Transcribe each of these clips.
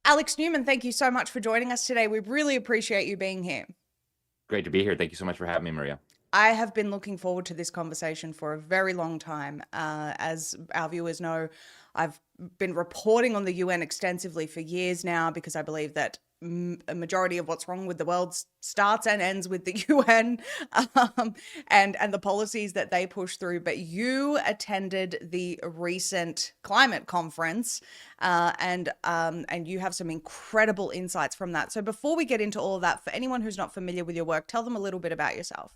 Alex Newman, thank you so much for joining us today. We really appreciate you being here. Great to be here. Thank you so much for having me, Maria. I have been looking forward to this conversation for a very long time. As our viewers know, I've been reporting on the UN extensively for years now because I believe that a majority of what's wrong with the world starts and ends with the UN, and the policies that they push through. But you attended the recent climate conference, and you have some incredible insights from that. So before we get into all of that, for anyone who's not familiar with your work, tell them a little bit about yourself.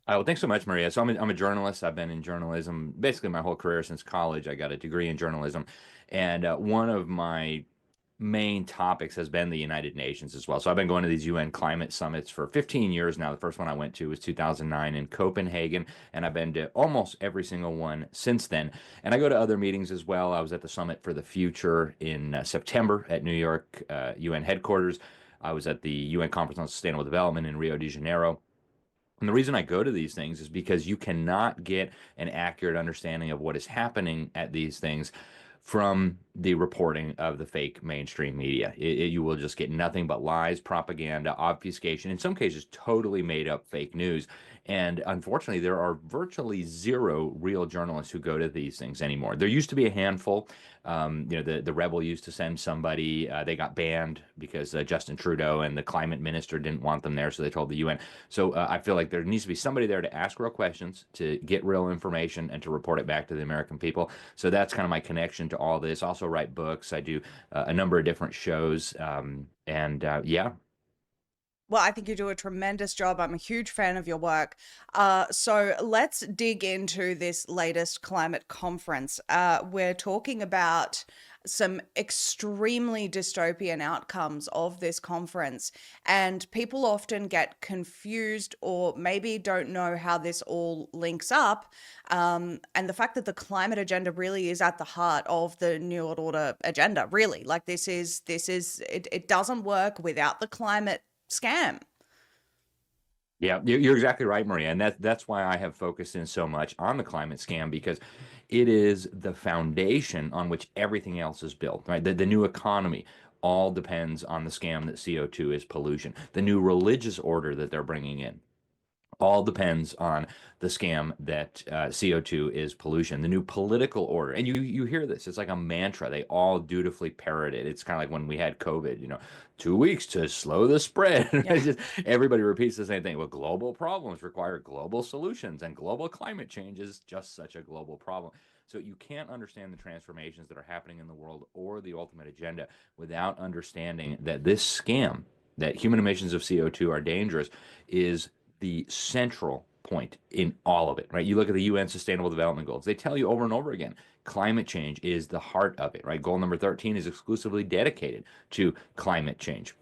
Well, thanks so much, Maria. So I'm a journalist. I've been in journalism basically my whole career since college. I got a degree in journalism, and one of my main topics has been the United Nations as well. So I've been going to these UN climate summits for 15 years now. The first one I went to was 2009 in Copenhagen, and I've been to almost every single one since then. And I go to other meetings as well. I was at the Summit for the Future in September at New York UN headquarters. I was at the UN Conference on Sustainable Development in Rio de Janeiro. And the reason I go to these things is because you cannot get an accurate understanding of what is happening at these things from the reporting of the fake mainstream media. You will just get nothing but lies, propaganda, obfuscation, in some cases, totally made up fake news. And unfortunately, there are virtually zero real journalists who go to these things anymore. There used to be a handful. The Rebel used to send somebody. They got banned because Justin Trudeau and the climate minister didn't want them there, so they told the UN. So I feel like there needs to be somebody there to ask real questions, to get real information, and to report it back to the American people. So that's kind of my connection to all this. Also write books. I do a number of different shows. Yeah. Well, I think you do a tremendous job. I'm a huge fan of your work. So let's dig into this latest climate conference. We're talking about some extremely dystopian outcomes of this conference, and people often get confused or maybe don't know how this all links up. And the fact that the climate agenda really is at the heart of the New World Order agenda, really, like it doesn't work without the climate scam. Yeah, you're exactly right, Maria, and that's why I have focused in so much on the climate scam, because it is the foundation on which everything else is built, right? The new economy all depends on the scam that CO2 is pollution. The new religious order that they're bringing in all depends on the scam that CO2 is pollution. The new political order, and you hear this, it's like a mantra. They all dutifully parrot it. It's kind of like when we had COVID, 2 weeks to slow the spread. Yeah. Everybody repeats the same thing. Well, global problems require global solutions, and global climate change is just such a global problem. So you can't understand the transformations that are happening in the world or the ultimate agenda without understanding that this scam, that human emissions of CO2 are dangerous, is the central point in all of it, right? You look at the UN Sustainable Development Goals, they tell you over and over again, climate change is the heart of it, right? Goal number 13 is exclusively dedicated to climate change.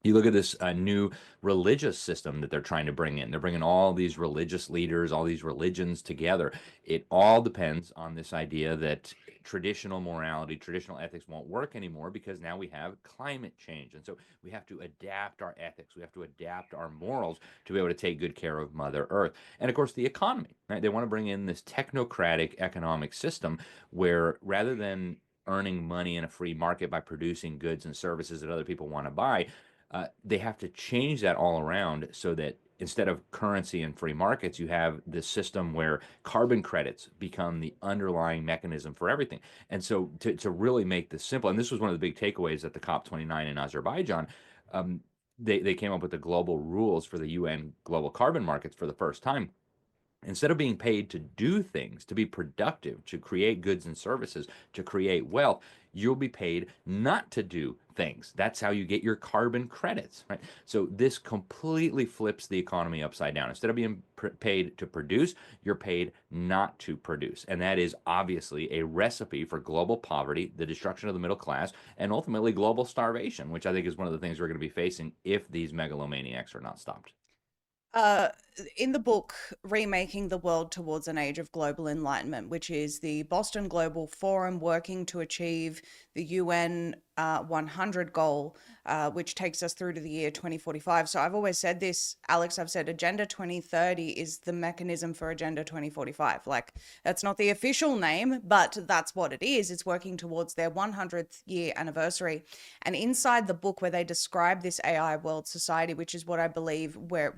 You look at this new religious system that they're trying to bring in. They're bringing all these religious leaders, all these religions together. It all depends on this idea that traditional morality, traditional ethics won't work anymore because now we have climate change. And so we have to adapt our ethics. We have to adapt our morals to be able to take good care of Mother Earth. And of course, the economy, right? They want to bring in this technocratic economic system where rather than earning money in a free market by producing goods and services that other people want to buy, they have to change that all around so that instead of currency and free markets, you have this system where carbon credits become the underlying mechanism for everything. And so to really make this simple, and this was one of the big takeaways at the COP29 in Azerbaijan, they came up with the global rules for the UN global carbon markets for the first time. Instead of being paid to do things, to be productive, to create goods and services, to create wealth, you'll be paid not to do things. That's how you get your carbon credits, right? So this completely flips the economy upside down. Instead of being paid to produce, you're paid not to produce. And that is obviously a recipe for global poverty, the destruction of the middle class, and ultimately global starvation, which I think is one of the things we're going to be facing if these megalomaniacs are not stopped. Uh, in the book, Remaking the World Towards an Age of Global Enlightenment, which is the Boston Global Forum working to achieve the UN 100 goal, which takes us through to the year 2045. So I've always said this, Alex, I've said Agenda 2030 is the mechanism for Agenda 2045. Like, that's not the official name, but that's what it is. It's working towards their 100th year anniversary. And inside the book where they describe this AI world society, which is what I believe where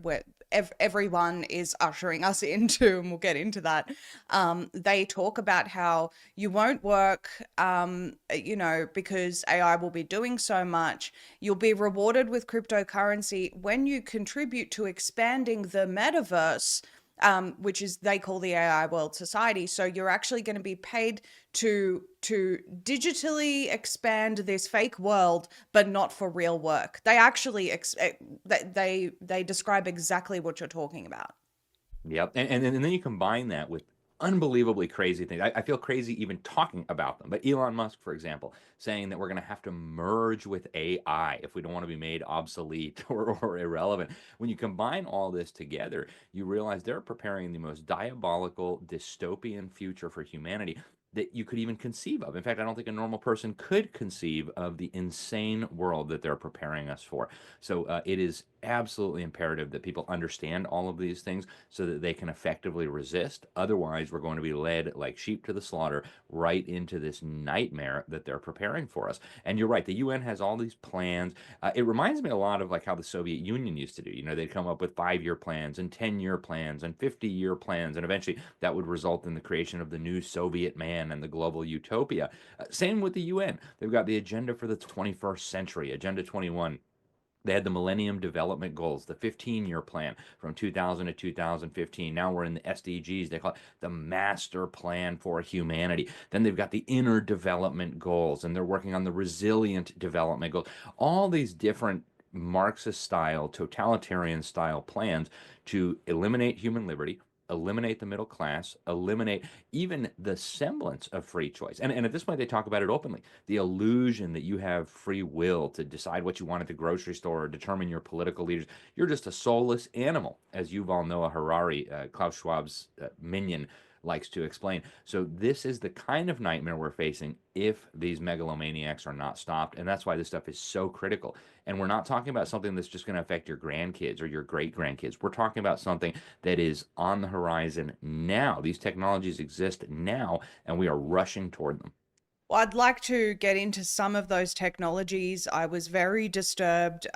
everyone is ushering us into, and we'll get into that. They talk about how you won't work, because AI will be doing so much. You'll be rewarded with cryptocurrency when you contribute to expanding the metaverse, which is they call the AI world society. So you're actually going to be paid to digitally expand this fake world, but not for real work. They actually they describe exactly what you're talking about. Yep. And then you combine that with unbelievably crazy things. I feel crazy even talking about them. But Elon Musk, for example, saying that we're going to have to merge with AI if we don't want to be made obsolete or irrelevant. When you combine all this together, you realize they're preparing the most diabolical dystopian future for humanity that you could even conceive of. In fact, I don't think a normal person could conceive of the insane world that they're preparing us for. So it is absolutely imperative that people understand all of these things so that they can effectively resist. Otherwise, we're going to be led like sheep to the slaughter right into this nightmare that they're preparing for us. And you're right, the UN has all these plans. It reminds me a lot of like how the Soviet Union used to do. You know, they'd come up with 5-year plans and 10-year plans and 50-year plans, and eventually that would result in the creation of the new Soviet man and the global utopia. Same with the UN. They've got the agenda for the 21st century, Agenda 21. They had the Millennium Development Goals, the 15-year plan from 2000 to 2015. Now we're in the SDGs. They call it the Master Plan for Humanity. Then they've got the Inner Development Goals, and they're working on the Resilient Development Goals. All these different Marxist-style, totalitarian-style plans to eliminate human liberty, eliminate the middle class, eliminate even the semblance of free choice. And at this point, they talk about it openly. The illusion that you have free will to decide what you want at the grocery store or determine your political leaders. You're just a soulless animal, as Yuval Noah Harari, Klaus Schwab's minion, likes to explain. So this is the kind of nightmare we're facing if these megalomaniacs are not stopped. And that's why this stuff is so critical. And we're not talking about something that's just going to affect your grandkids or your great grandkids. We're talking about something that is on the horizon now. These technologies exist now, and we are rushing toward them. Well, I'd like to get into some of those technologies. I was very disturbed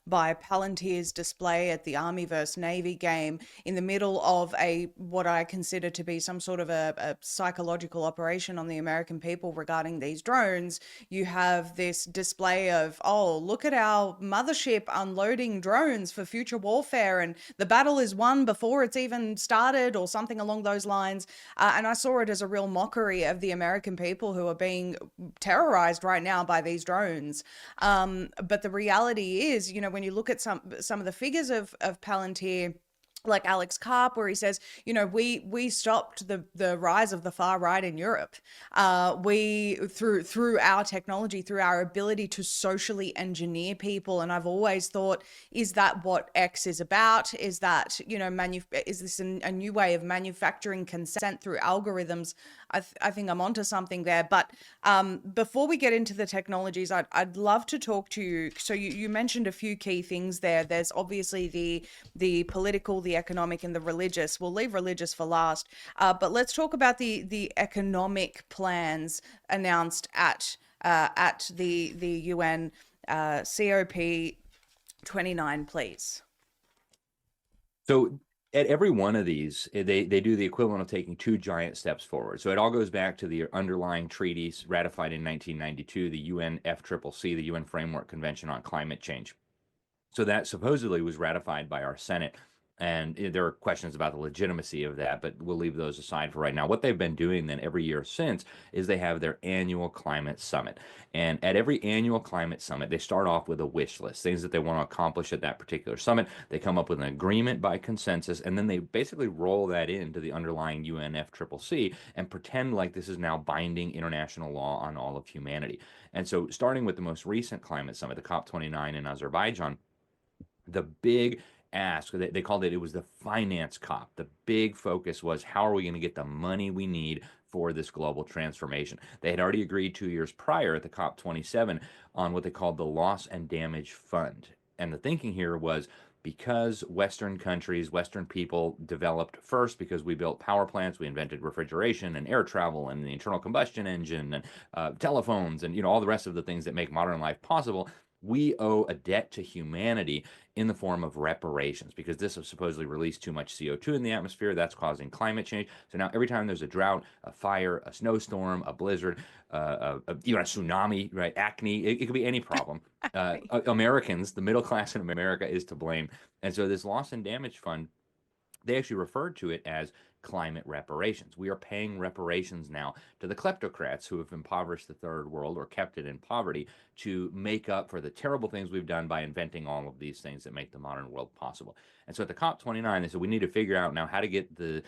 by Palantir's display at the Army versus Navy game in the middle of a what I consider to be some sort of a psychological operation on the American people regarding these drones. You have this display of, oh, look at our mothership unloading drones for future warfare, and the battle is won before it's even started, or something along those lines. And I saw it as a real mockery of the American people who are being terrorized right now by these drones. But the reality is, when you look at some of the figures of Palantir, like Alex Karp, where he says, we stopped the rise of the far right in Europe. We through our technology, through our ability to socially engineer people. And I've always thought, is that what X is about? Is that is this a new way of manufacturing consent through algorithms? I think I'm onto something there. But before we get into the technologies, I'd love to talk to you. So you mentioned a few key things there. There's obviously the political, the economic, and the religious. We'll leave religious for last. But let's talk about the economic plans announced at the UN COP 29, please. So at every one of these, they do the equivalent of taking 2 giant steps forward. So it all goes back to the underlying treaties ratified in 1992, the UNFCCC, the UN Framework Convention on Climate Change. So that supposedly was ratified by our Senate. And there are questions about the legitimacy of that, but we'll leave those aside for right now. What they've been doing then every year since is they have their annual climate summit. And at every annual climate summit, they start off with a wish list, things that they want to accomplish at that particular summit. They come up with an agreement by consensus, and then they basically roll that into the underlying UNFCCC and pretend like this is now binding international law on all of humanity. And so starting with the most recent climate summit, the COP29 in Azerbaijan, the big ask. They called it, it was the finance COP. The big focus was, how are we going to get the money we need for this global transformation? They had already agreed 2 years prior at the COP27 on what they called the Loss and Damage Fund. And the thinking here was, because Western countries, Western people developed first because we built power plants, we invented refrigeration and air travel and the internal combustion engine and telephones and all the rest of the things that make modern life possible. We owe a debt to humanity in the form of reparations, because this has supposedly released too much CO2 in the atmosphere. That's causing climate change. So now every time there's a drought, a fire, a snowstorm, a blizzard, even a tsunami, right? Acne, it could be any problem. Americans, the middle class in America, is to blame. And so this loss and damage fund, they actually referred to it as climate reparations. We are paying reparations now to the kleptocrats who have impoverished the third world or kept it in poverty, to make up for the terrible things we've done by inventing all of these things that make the modern world possible. And so at the COP29, they said, we need to figure out now how to get the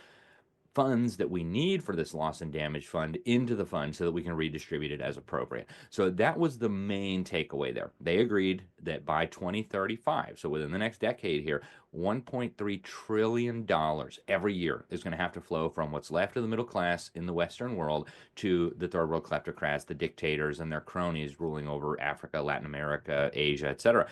funds that we need for this loss and damage fund into the fund so that we can redistribute it as appropriate. So that was the main takeaway there. They agreed that by 2035, so within the next decade here, $1.3 trillion every year is going to have to flow from what's left of the middle class in the Western world to the third world kleptocrats, the dictators and their cronies ruling over Africa, Latin America, Asia, etc.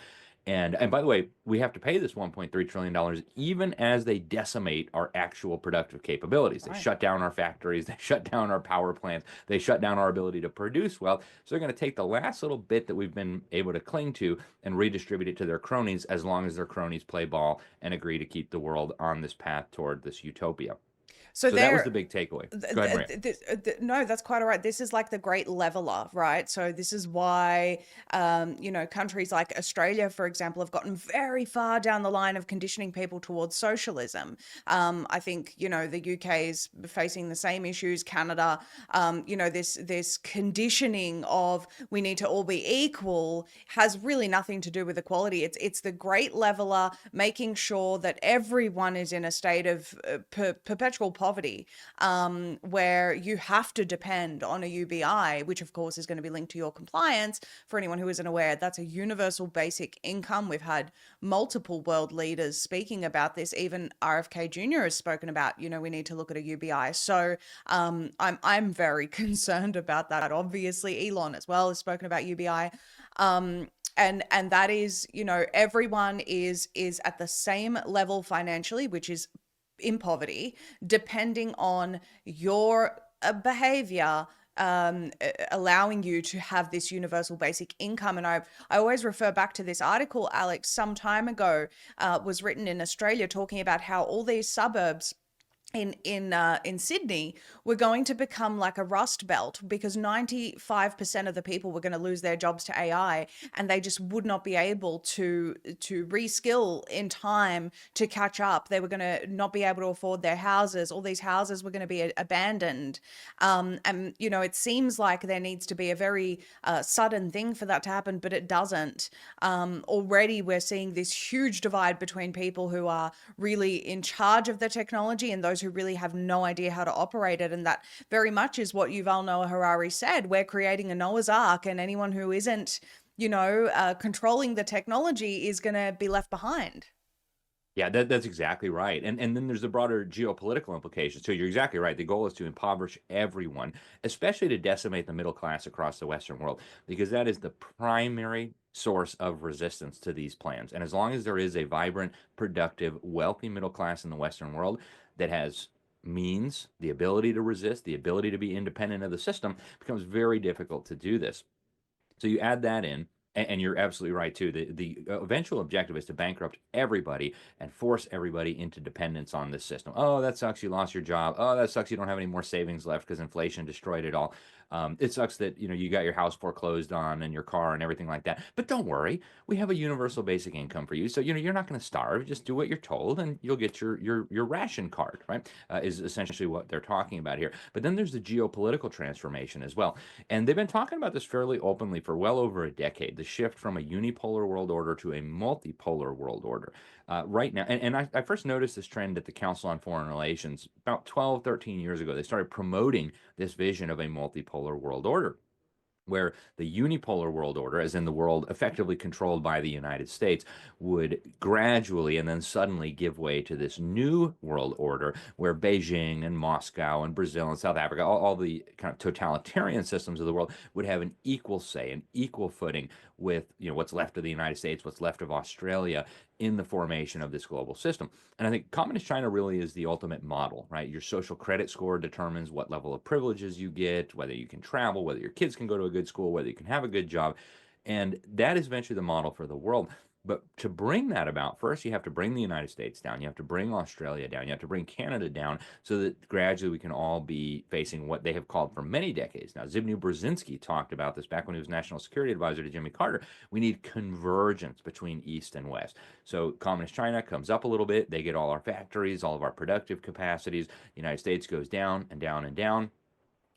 And by the way, we have to pay this $1.3 trillion even as they decimate our actual productive capabilities. They Right. shut down our factories, they shut down our power plants, they shut down our ability to produce wealth. So they're going to take the last little bit that we've been able to cling to and redistribute it to their cronies, as long as their cronies play ball and agree to keep the world on this path toward this utopia. So So that was the there, big takeaway. Go ahead, Maria. no, that's quite all right. This is like the great leveler, right? So this is why, countries like Australia, for example, have gotten very far down the line of conditioning people towards socialism. I think, the UK is facing the same issues. Canada, this conditioning of we need to all be equal has really nothing to do with equality. It's the great leveler, making sure that everyone is in a state of perpetual poverty, where you have to depend on a UBI, which of course is going to be linked to your compliance. For anyone who isn't aware, that's a universal basic income. We've had multiple world leaders speaking about this. Even RFK Jr. has spoken about, we need to look at a UBI. So I'm very concerned about that. Obviously, Elon as well has spoken about UBI. And that is, everyone is at the same level financially, which is in poverty, depending on your behavior, allowing you to have this universal basic income. And I always refer back to this article, Alex, some time ago, was written in Australia, talking about how all these suburbs in Sydney were going to become like a rust belt, because 95% of the people were going to lose their jobs to AI, and they just would not be able to reskill in time to catch up. They were going to not be able to afford their houses. All these houses were going to be abandoned. And it seems like there needs to be a very sudden thing for that to happen, but it doesn't. Already we're seeing this huge divide between people who are really in charge of the technology and those who really have no idea how to operate it. And that very much is what Yuval Noah Harari said. We're creating a Noah's Ark, and anyone who isn't, controlling the technology is going to be left behind. Yeah, that's exactly right. And then there's the broader geopolitical implications. So you're exactly right. The goal is to impoverish everyone, especially to decimate the middle class across the Western world, because that is the primary source of resistance to these plans. And as long as there is a vibrant, productive, wealthy middle class in the Western world that has means, the ability to resist, the ability to be independent of the system, it becomes very difficult to do this. So you add that in, and you're absolutely right too. The eventual objective is to bankrupt everybody and force everybody into dependence on this system. Oh, that sucks. You lost your job. Oh, that sucks. You don't have any more savings left because inflation destroyed it all. It sucks that you got your house foreclosed on and your car and everything like that. But don't worry, we have a universal basic income for you. So you're not going to starve. Just do what you're told, and you'll get your ration card. Right? Is essentially what they're talking about here. But then there's the geopolitical transformation as well. And they've been talking about this fairly openly for well over a decade, the shift from a unipolar world order to a multipolar world order. Right now, and I first noticed this trend at the Council on Foreign Relations about 12, 13 years ago. They started promoting this vision of a multipolar world order. where the unipolar world order, as in the world effectively controlled by the United States, would gradually and then suddenly give way to this new world order where Beijing and Moscow and Brazil and South Africa, all the kind of totalitarian systems of the world, would have an equal say, an equal footing with what's left of the United States, what's left of Australia in the formation of this global system. And I think communist China really is the ultimate model, right? Your social credit score determines what level of privileges you get, whether you can travel, whether your kids can go to a good school, whether you can have a good job. And that is eventually the model for the world. But to bring that about, first you have to bring the United States down. You have to bring Australia down. You have to bring Canada down so that gradually we can all be facing what they have called for many decades now. Zbigniew Brzezinski talked about this back when he was National Security Advisor to Jimmy Carter. We need convergence between East and West. So Communist China comes up a little bit. They get all our factories, all of our productive capacities. The United States goes down and down and down.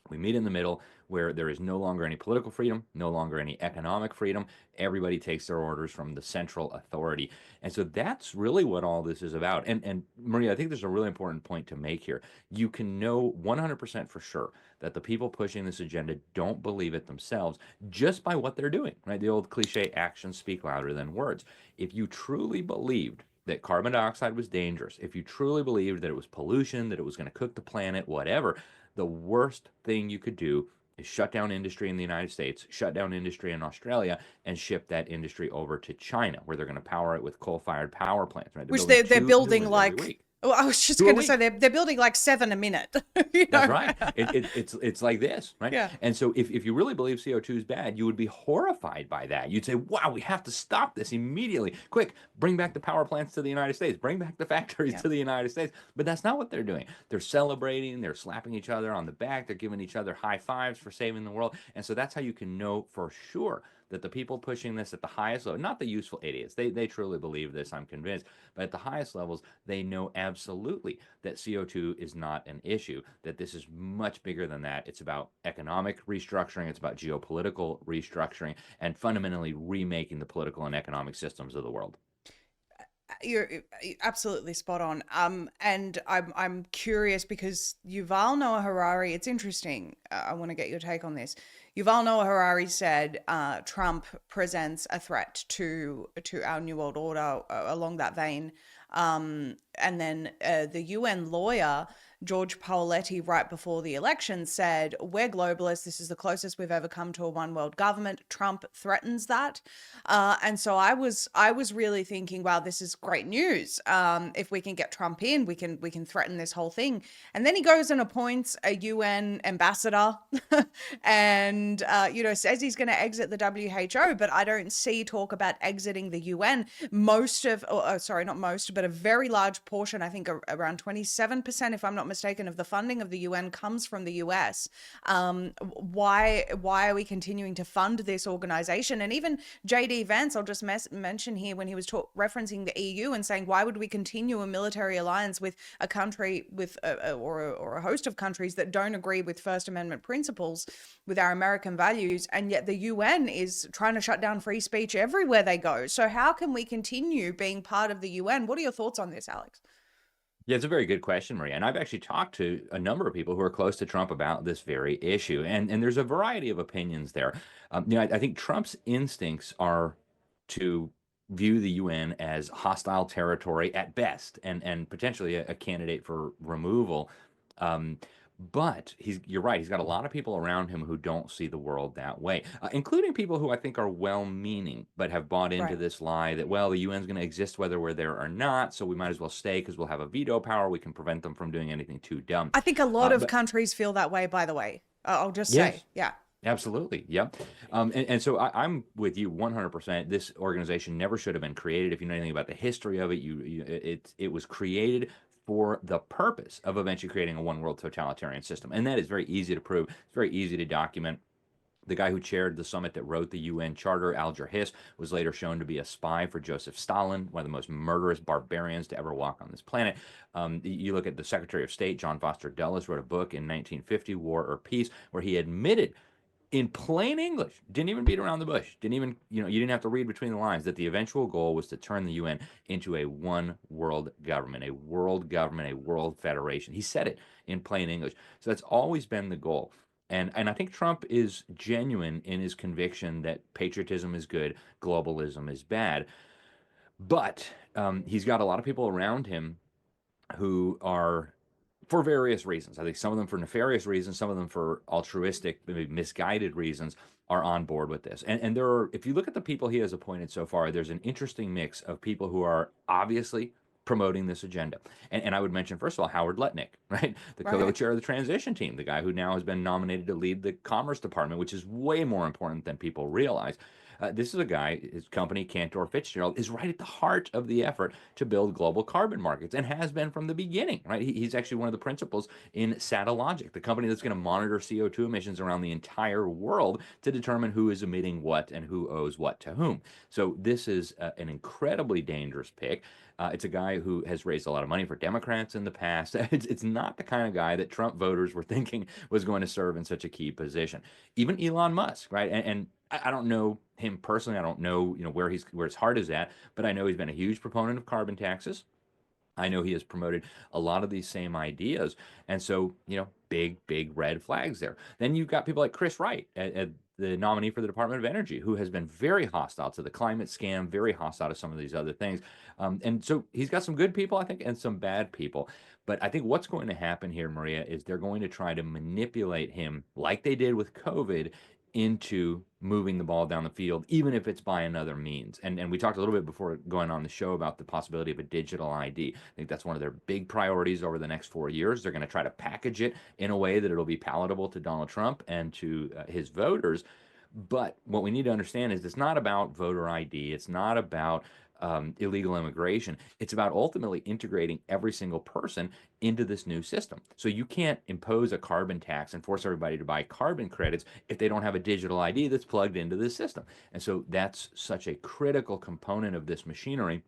We meet in the middle where there is no longer any political freedom, no longer any economic freedom. Everybody takes their orders from the central authority. And so that's really what all this is about. And Maria, I think there's a really important point to make here. You can know 100% for sure that the people pushing this agenda don't believe it themselves just by what they're doing, right? The old cliche, actions speak louder than words. If you truly believed that carbon dioxide was dangerous, if you truly believed that it was pollution, that it was going to cook the planet, whatever, the worst thing you could do is shut down industry in the United States, shut down industry in Australia, and ship that industry over to China, where they're going to power it with coal-fired power plants. Right? They're Which building they're two new building ones every like, week. oh, I was just Two a going to say week. they're building like 7 a minute, you That's know? right. It's like this, right? Yeah. And so if you really believe CO2 is bad, you would be horrified by that. You'd say, wow, we have to stop this immediately. Quick, bring back the power plants to the United States. Bring back the factories Yeah. to the United States. But that's not what they're doing. They're celebrating. They're slapping each other on the back. They're giving each other high fives for saving the world. And so that's how you can know for sure that the people pushing this at the highest level, not the useful idiots, they truly believe this, I'm convinced, but at the highest levels, they know absolutely that CO2 is not an issue, that this is much bigger than that. It's about economic restructuring, it's about geopolitical restructuring, and fundamentally remaking the political and economic systems of the world. You're absolutely spot on. And I'm curious because Yuval Noah Harari. It's interesting. I want to get your take on this. Yuval Noah Harari said Trump presents a threat to our new world order along that vein. And then the UN lawyer George Paoletti, right before the election, said, "We're globalists. This is the closest we've ever come to a one world government." Trump threatens that, and so I was really thinking, wow, this is great news. If we can get Trump in, we can threaten this whole thing. And then he goes and appoints a UN ambassador, and says he's going to exit the WHO, but I don't see talk about exiting the UN. Sorry, not most, but a very large portion, I think around 27%, if I'm not mistaken, of the funding of the UN comes from the US. Why are we continuing to fund this organization? And even JD Vance, I'll just mention here, when he was referencing the EU and saying, why would we continue a military alliance with a country with or a host of countries that don't agree with First Amendment principles, with our American values, and yet the UN is trying to shut down free speech everywhere they go. So how can we continue being part of the UN? What are your thoughts on this, Alex? Yeah, it's a very good question, Maria. And I've actually talked to a number of people who are close to Trump about this very issue. And there's a variety of opinions there. I think Trump's instincts are to view the UN as hostile territory at best and potentially a candidate for removal. Um, but you're right. He's got a lot of people around him who don't see the world that way, including people who I think are well-meaning, but have bought into Right. this lie that, well, the UN's going to exist whether we're there or not, so we might as well stay because we'll have a veto power. We can prevent them from doing anything too dumb. I think a lot of But countries feel that way, by the way. I'll just say, yes, yeah. absolutely. Yep. And so I'm with you 100%. This organization never should have been created. If you know anything about the history of it, it was created for the purpose of eventually creating a one world totalitarian system. And that is very easy to prove. It's very easy to document. The guy who chaired the summit that wrote the UN Charter, Alger Hiss, was later shown to be a spy for Joseph Stalin, one of the most murderous barbarians to ever walk on this planet. You look at the Secretary of State, John Foster Dulles, wrote a book in 1950, War or Peace, where he admitted in plain English, didn't even beat around the bush, didn't even, you didn't have to read between the lines, that the eventual goal was to turn the UN into a one world government, a world government, a world federation. He said it in plain English. So that's always been the goal. And I think Trump is genuine in his conviction that patriotism is good, globalism is bad. But he's got a lot of people around him who are, for various reasons, I think some of them for nefarious reasons, some of them for altruistic, maybe misguided reasons, are on board with this. And there are, if you look at the people he has appointed so far, there's an interesting mix of people who are obviously promoting this agenda. And I would mention, first of all, Howard Lutnick, right? The Right. co-chair of the transition team, the guy who now has been nominated to lead the Commerce Department, which is way more important than people realize. This is a guy, his company, Cantor Fitzgerald, is right at the heart of the effort to build global carbon markets and has been from the beginning, right? He's actually one of the principals in Satellogic, the company that's going to monitor CO2 emissions around the entire world to determine who is emitting what and who owes what to whom. So this is an incredibly dangerous pick. It's a guy who has raised a lot of money for Democrats in the past. It's not the kind of guy that Trump voters were thinking was going to serve in such a key position. Even Elon Musk, right? And I don't know him personally. I don't know, where his heart is at, but I know he's been a huge proponent of carbon taxes. I know he has promoted a lot of these same ideas. And so, big red flags there. Then you've got people like Chris Wright, at the nominee for the Department of Energy, who has been very hostile to the climate scam, very hostile to some of these other things. And so he's got some good people, I think, and some bad people. But I think what's going to happen here, Maria, is they're going to try to manipulate him like they did with COVID into moving the ball down the field, even if it's by another means. And we talked a little bit before going on the show about the possibility of a digital ID. I think that's one of their big priorities over the next 4 years. They're going to try to package it in a way that it'll be palatable to Donald Trump and to his voters. But what we need to understand is it's not about voter ID. It's not about illegal immigration. It's about ultimately integrating every single person into this new system. So you can't impose a carbon tax and force everybody to buy carbon credits if they don't have a digital ID that's plugged into this system. And so that's such a critical component of this machinery.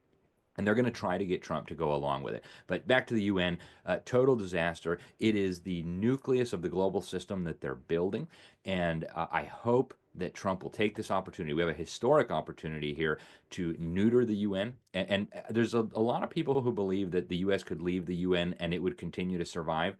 And they're going to try to get Trump to go along with it. But back to the UN, total disaster. It is the nucleus of the global system that they're building. And I hope that Trump will take this opportunity. We have a historic opportunity here to neuter the UN. And there's a lot of people who believe that the US could leave the UN and it would continue to survive.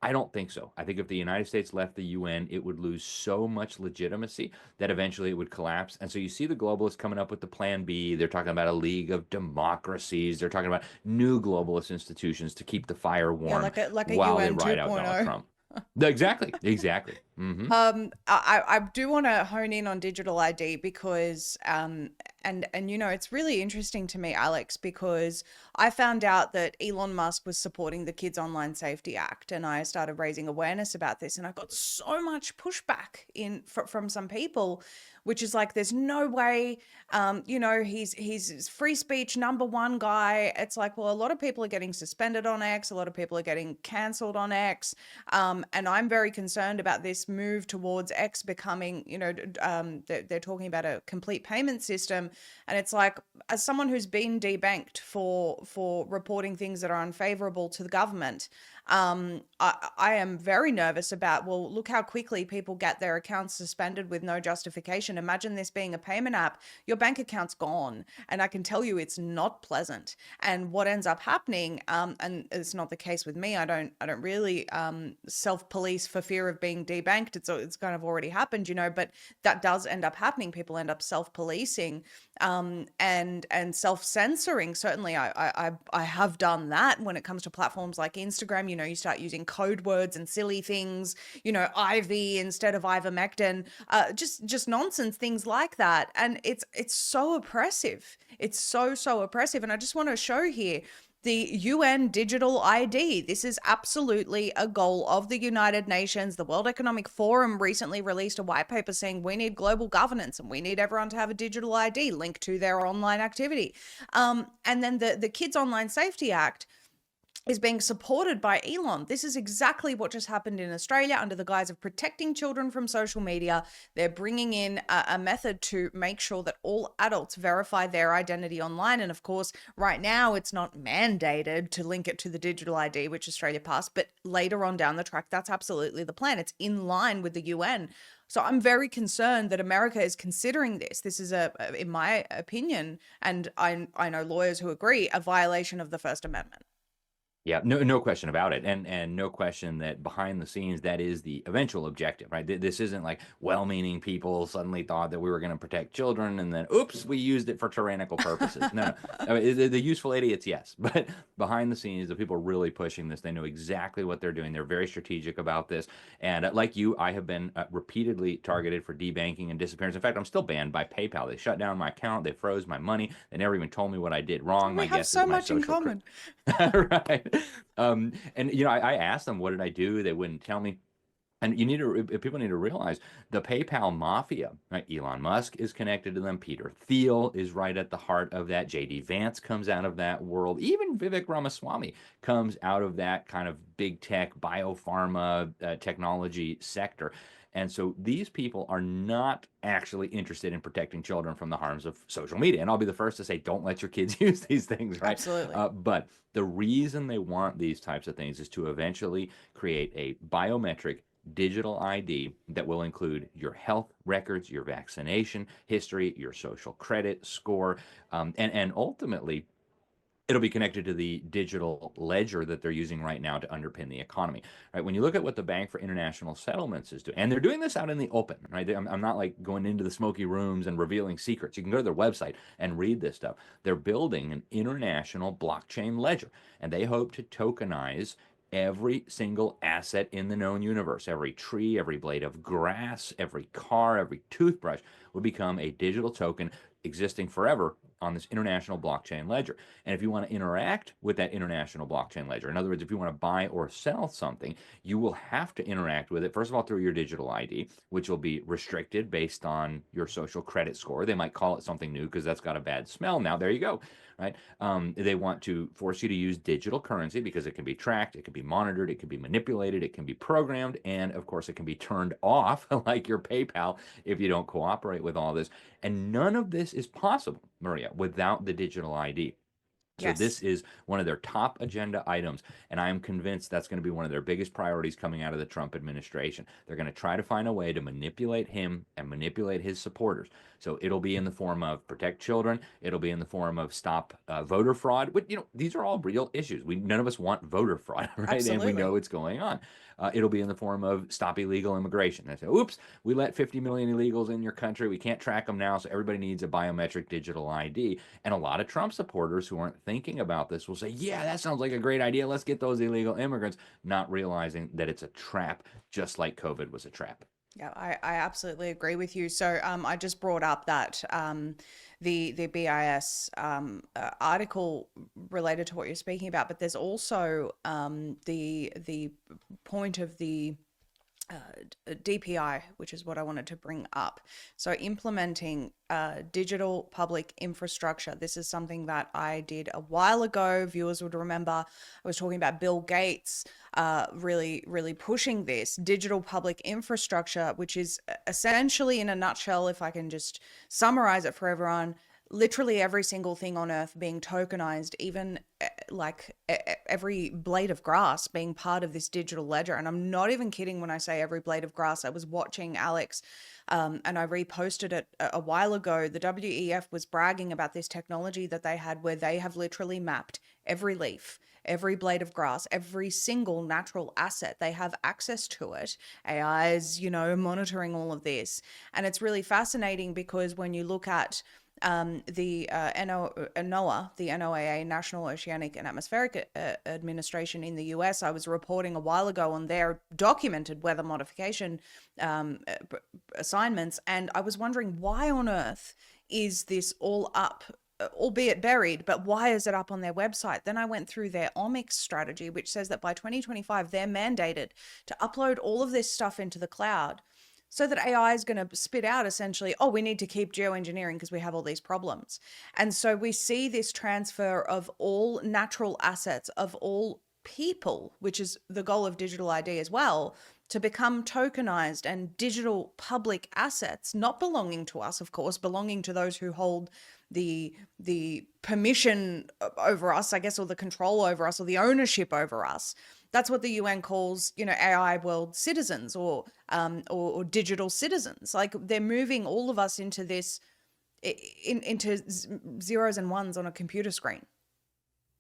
I don't think so. I think if the United States left the UN, it would lose so much legitimacy that eventually it would collapse. And so you see the globalists coming up with the plan B. They're talking about a league of democracies. They're talking about new globalist institutions to keep the fire Yeah, warm like a while they UN ride out Donald 2.0. Trump. Exactly, exactly. I do want to hone in on digital ID because and it's really interesting to me, Alex, because I found out that Elon Musk was supporting the Kids Online Safety Act, and I started raising awareness about this, and I got so much pushback from some people, which is like, there's no way, he's free speech #1 guy. It's like, well, a lot of people are getting suspended on X, a lot of people are getting cancelled on X, and I'm very concerned about this move towards X becoming, they're talking about a complete payment system, and it's like, as someone who's been debanked for reporting things that are unfavorable to the government, I am very nervous about, well, look how quickly people get their accounts suspended with no justification. Imagine this being a payment app, your bank account's gone, and I can tell you it's not pleasant. And what ends up happening, and it's not the case with me, I don't really self-police for fear of being debanked. It's kind of already happened, but that does end up happening. People end up self-policing and self-censoring. Certainly I have done that when it comes to platforms like Instagram. You start using code words and silly things, IV instead of ivermectin, just nonsense, things like that. And it's so oppressive. It's so oppressive. And I just want to show here the UN digital ID. This is absolutely a goal of the United Nations. The World Economic Forum recently released a white paper saying we need global governance and we need everyone to have a digital ID linked to their online activity. And then the Kids Online Safety Act is being supported by Elon. This is exactly what just happened in Australia under the guise of protecting children from social media. They're bringing in a method to make sure that all adults verify their identity online. And of course, right now, it's not mandated to link it to the digital ID, which Australia passed, but later on down the track, that's absolutely the plan. It's in line with the UN. So I'm very concerned that America is considering this. This is, in my opinion, and I know lawyers who agree, a violation of the First Amendment. Yeah, no question about it, and no question that behind the scenes, that is the eventual objective, right? This isn't like well-meaning people suddenly thought that we were going to protect children, and then oops, we used it for tyrannical purposes. No, no, I mean, the useful idiots, yes, but behind the scenes, the people really pushing this, they know exactly what they're doing. They're very strategic about this, and like you, I have been repeatedly targeted for debanking and disappearance. In fact, I'm still banned by PayPal. They shut down my account. They froze my money. They never even told me what I did wrong. We My have guess is so that my much in social common. right. And I asked them, what did I do? They wouldn't tell me. And people need to realize the PayPal mafia, right? Elon Musk is connected to them. Peter Thiel is right at the heart of that. JD Vance comes out of that world. Even Vivek Ramaswamy comes out of that kind of big tech, biopharma, technology sector. And so these people are not actually interested in protecting children from the harms of social media. And I'll be the first to say, don't let your kids use these things, right? Absolutely. But the reason they want these types of things is to eventually create a biometric digital ID that will include your health records, your vaccination history, your social credit score, and ultimately it'll be connected to the digital ledger that they're using right now to underpin the economy, right? When you look at what the Bank for International Settlements is doing, and they're doing this out in the open, right? I'm not like going into the smoky rooms and revealing secrets. You can go to their website and read this stuff. They're building an international blockchain ledger, and they hope to tokenize every single asset in the known universe. Every tree, every blade of grass, every car, every toothbrush will become a digital token existing forever on this international blockchain ledger. And if you want to interact with that international blockchain ledger, in other words, if you want to buy or sell something, you will have to interact with it, first of all, through your digital ID, which will be restricted based on your social credit score. They might call it something new because that's got a bad smell. Now, there you go, right? They want to force you to use digital currency because it can be tracked, it can be monitored, it can be manipulated, it can be programmed, and of course, it can be turned off like your PayPal if you don't cooperate with all this. And none of this is possible, Maria, without the digital ID. So this Yes. is one of their top agenda items, and I am convinced that's going to be one of their biggest priorities coming out of the Trump administration. They're going to try to find a way to manipulate him and manipulate his supporters. So it'll be in the form of protect children. It'll be in the form of stop voter fraud. But these are all real issues. None of us want voter fraud, right? And we Absolutely. know it's going on. It'll be in the form of stop illegal immigration. They say, "Oops, we let 50 million illegals in your country. We can't track them now, so everybody needs a biometric digital ID." And a lot of Trump supporters who aren't thinking about this will say, yeah, that sounds like a great idea. Let's get those illegal immigrants, not realizing that it's a trap, just like COVID was a trap. Yeah, I absolutely agree with you. So I just brought up that the BIS article related to what you're speaking about, but there's also the point of the DPI, which is what I wanted to bring up. So, implementing digital public infrastructure. This is something that I did a while ago. Viewers would remember I was talking about Bill Gates really pushing this digital public infrastructure, which is essentially, in a nutshell, if I can just summarize it for everyone, literally every single thing on earth being tokenized, even every blade of grass being part of this digital ledger. And I'm not even kidding when I say every blade of grass. I was watching Alex, and I reposted it a while ago. The WEF was bragging about this technology that they had where they have literally mapped every leaf, every blade of grass, every single natural asset. They have access to it. AI is, monitoring all of this. And it's really fascinating because when you look at the NOAA, the NOAA, National Oceanic and Atmospheric Administration in the US, I was reporting a while ago on their documented weather modification assignments, and I was wondering why on earth is this all up, albeit buried, but why is it up on their website? Then I went through their omics strategy, which says that by 2025, they're mandated to upload all of this stuff into the cloud so that AI is going to spit out essentially, oh, we need to keep geoengineering because we have all these problems. And so we see this transfer of all natural assets, of all people, which is the goal of digital ID as well, to become tokenized and digital public assets, not belonging to us, of course, belonging to those who hold the permission over us, I guess, or the control over us, or the ownership over us. That's what the UN calls, AI world citizens, or digital citizens. Like, they're moving all of us into this, into zeros and ones on a computer screen.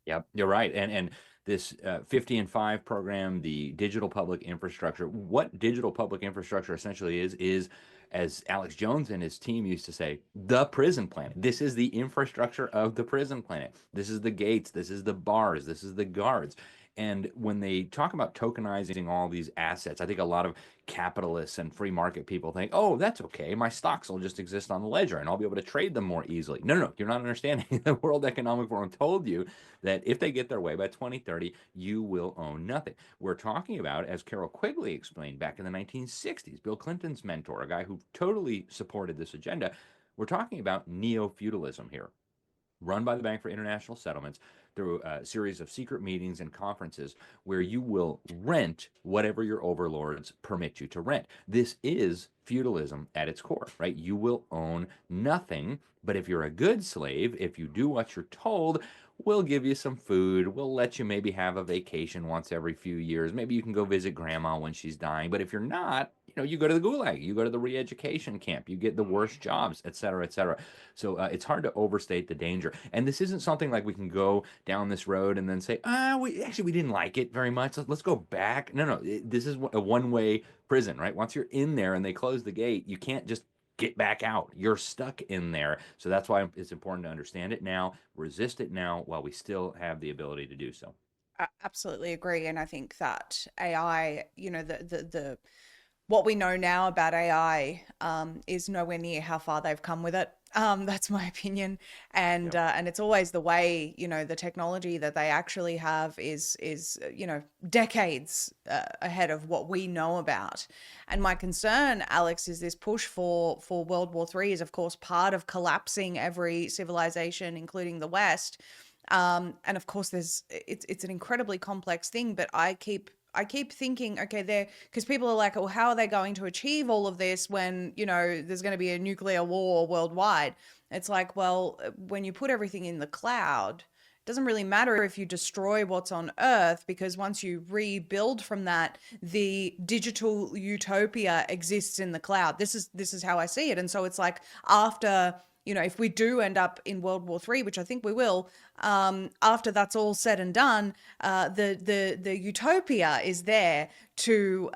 Yep, you're right. And this 50 and 5 program, the digital public infrastructure. What digital public infrastructure essentially is, as Alex Jones and his team used to say, the prison planet. This is the infrastructure of the prison planet. This is the gates, this is the bars, this is the guards. And when they talk about tokenizing all these assets, I think a lot of capitalists and free market people think, oh, that's okay. My stocks will just exist on the ledger and I'll be able to trade them more easily. No, no, no, you're not understanding. The World Economic Forum told you that if they get their way by 2030, you will own nothing. We're talking about, as Carol Quigley explained back in the 1960s, Bill Clinton's mentor, a guy who totally supported this agenda, we're talking about neo-feudalism here, run by the Bank for International Settlements through a series of secret meetings and conferences where you will rent whatever your overlords permit you to rent. This is feudalism at its core, right? You will own nothing, but if you're a good slave, if you do what you're told, we'll give you some food. We'll let you maybe have a vacation once every few years. Maybe you can go visit grandma when she's dying. But if you're not, you go to the gulag, you go to the re-education camp, you get the worst jobs, et cetera, et cetera. So it's hard to overstate the danger. And this isn't something like we can go down this road and then say, we didn't like it very much. Let's go back. No, no, this is a one-way prison, right? Once you're in there and they close the gate, you can't just get back out. You're stuck in there. So that's why it's important to understand it now, resist it now while we still have the ability to do so. Absolutely agree. And I think that AI, the what we know now about AI is nowhere near how far they've come with it. That's my opinion, and it's always the way, the technology that they actually have is decades ahead of what we know about. And my concern, Alex, is this push for World War III is of course part of collapsing every civilization, including the West. And of course, it's an incredibly complex thing, but I keep thinking, okay, because people are like, well, how are they going to achieve all of this when, there's going to be a nuclear war worldwide? It's like, well, when you put everything in the cloud, it doesn't really matter if you destroy what's on Earth, because once you rebuild from that, the digital utopia exists in the cloud. This is how I see it. And so it's like after, if we do end up in World War III, which I think we will, after that's all said and done, the utopia is there to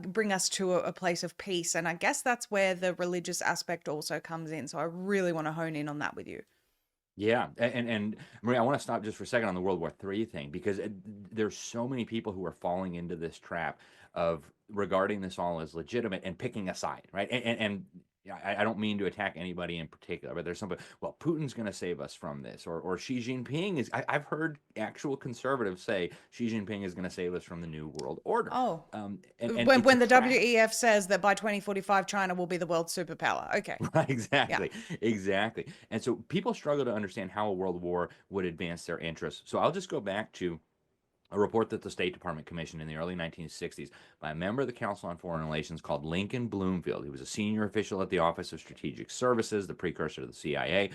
bring us to a place of peace. And I guess that's where the religious aspect also comes in. So I really want to hone in on that with you. Yeah, and Maria, I want to stop just for a second on the World War III thing because there's so many people who are falling into this trap of regarding this all as legitimate and picking a side, right? And yeah, I don't mean to attack anybody in particular, but there's somebody, well, Putin's going to save us from this, or Xi Jinping is. I've heard actual conservatives say Xi Jinping is going to save us from the New World Order. Oh, And when it's a when the trap. WEF says that by 2045 China will be the world superpower. Okay. Right, Yeah. exactly, exactly. And so people struggle to understand how a world war would advance their interests. So I'll just go back to a report that the State Department commissioned in the early 1960s by a member of the Council on Foreign Relations called Lincoln Bloomfield. He was a senior official at the Office of Strategic Services, the precursor to the CIA,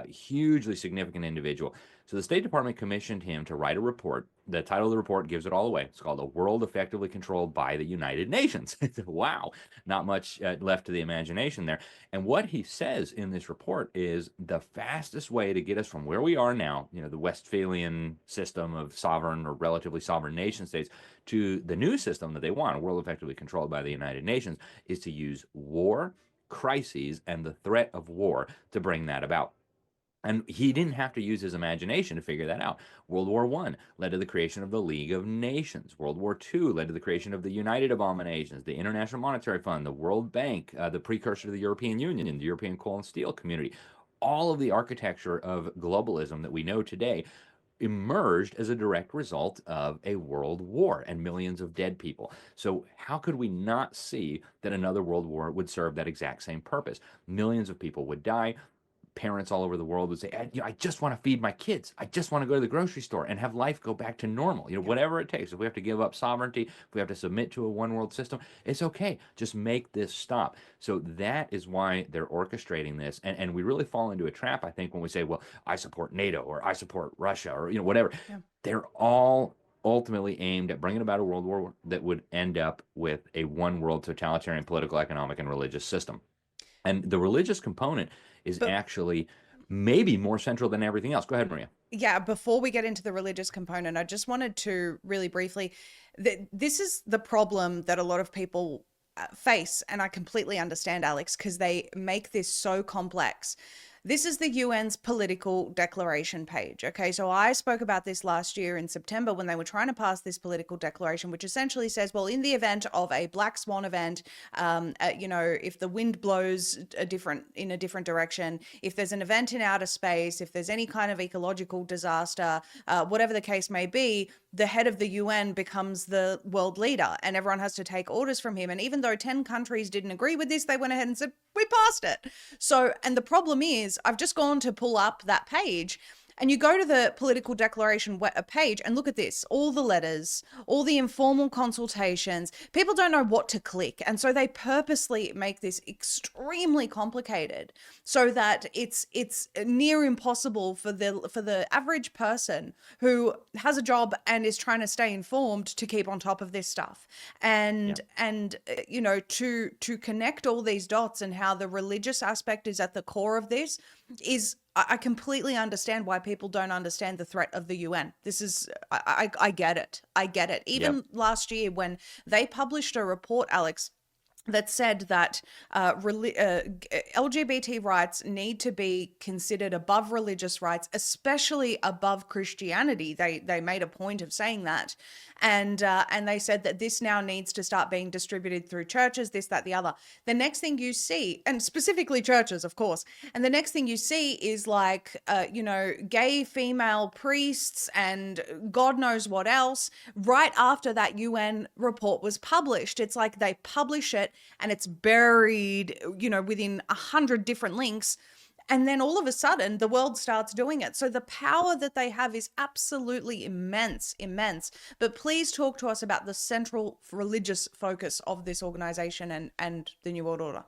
hugely significant individual. So the State Department commissioned him to write a report. The title of the report gives it all away. It's called A World Effectively Controlled by the United Nations. Wow, not much left to the imagination there. And what he says in this report is the fastest way to get us from where we are now, the Westphalian system of sovereign or relatively sovereign nation states, to the new system that they want, a world effectively controlled by the United Nations, is to use war, crises, and the threat of war to bring that about. And he didn't have to use his imagination to figure that out. World War I led to the creation of the League of Nations. World War II led to the creation of the United Abominations, the International Monetary Fund, the World Bank, the precursor to the European Union, the European Coal and Steel Community. All of the architecture of globalism that we know today emerged as a direct result of a world war and millions of dead people. So how could we not see that another world war would serve that exact same purpose? Millions of people would die. Parents all over the world would say, I just want to feed my kids. I just want to go to the grocery store and have life go back to normal. Yeah. Whatever it takes. If we have to give up sovereignty, if we have to submit to a one world system, it's okay. Just make this stop. So that is why they're orchestrating this. And we really fall into a trap, I think, when we say, well, I support NATO or I support Russia or, whatever. Yeah. They're all ultimately aimed at bringing about a world war that would end up with a one world totalitarian political, economic, and religious system. And the religious component is But actually maybe more central than everything else. Go ahead, Maria. Yeah, before we get into the religious component, I just wanted to really briefly, this is the problem that a lot of people face, and I completely understand, Alex, because they make this so complex. This is the UN's political declaration page. Okay, so I spoke about this last year in September when they were trying to pass this political declaration, which essentially says, well, in the event of a black swan event, if the wind blows in a different direction, if there's an event in outer space, if there's any kind of ecological disaster, whatever the case may be, the head of the UN becomes the world leader and everyone has to take orders from him. And even though 10 countries didn't agree with this, they went ahead and said, we passed it. So, and the problem is, I've just gone to pull up that page and you go to the political declaration page and look at this, all the letters, all the informal consultations. People don't know what to click. And so they purposely make this extremely complicated so that it's near impossible for the average person who has a job and is trying to stay informed to keep on top of this stuff. Yeah. And to connect all these dots and how the religious aspect is at the core of this is, I completely understand why people don't understand the threat of the UN. This is, I get it. I get it. Yep. Even last year when they published a report, Alex, that said that LGBT rights need to be considered above religious rights, especially above Christianity. They made a point of saying that, and they said that this now needs to start being distributed through churches, this, that, the other. The next thing you see, and specifically churches, of course, and the next thing you see is like gay female priests and God knows what else. Right after that UN report was published, it's like they publish it and it's buried, within 100 different links. And then all of a sudden, the world starts doing it. So the power that they have is absolutely immense, immense. But please talk to us about the central religious focus of this organization and the New World Order.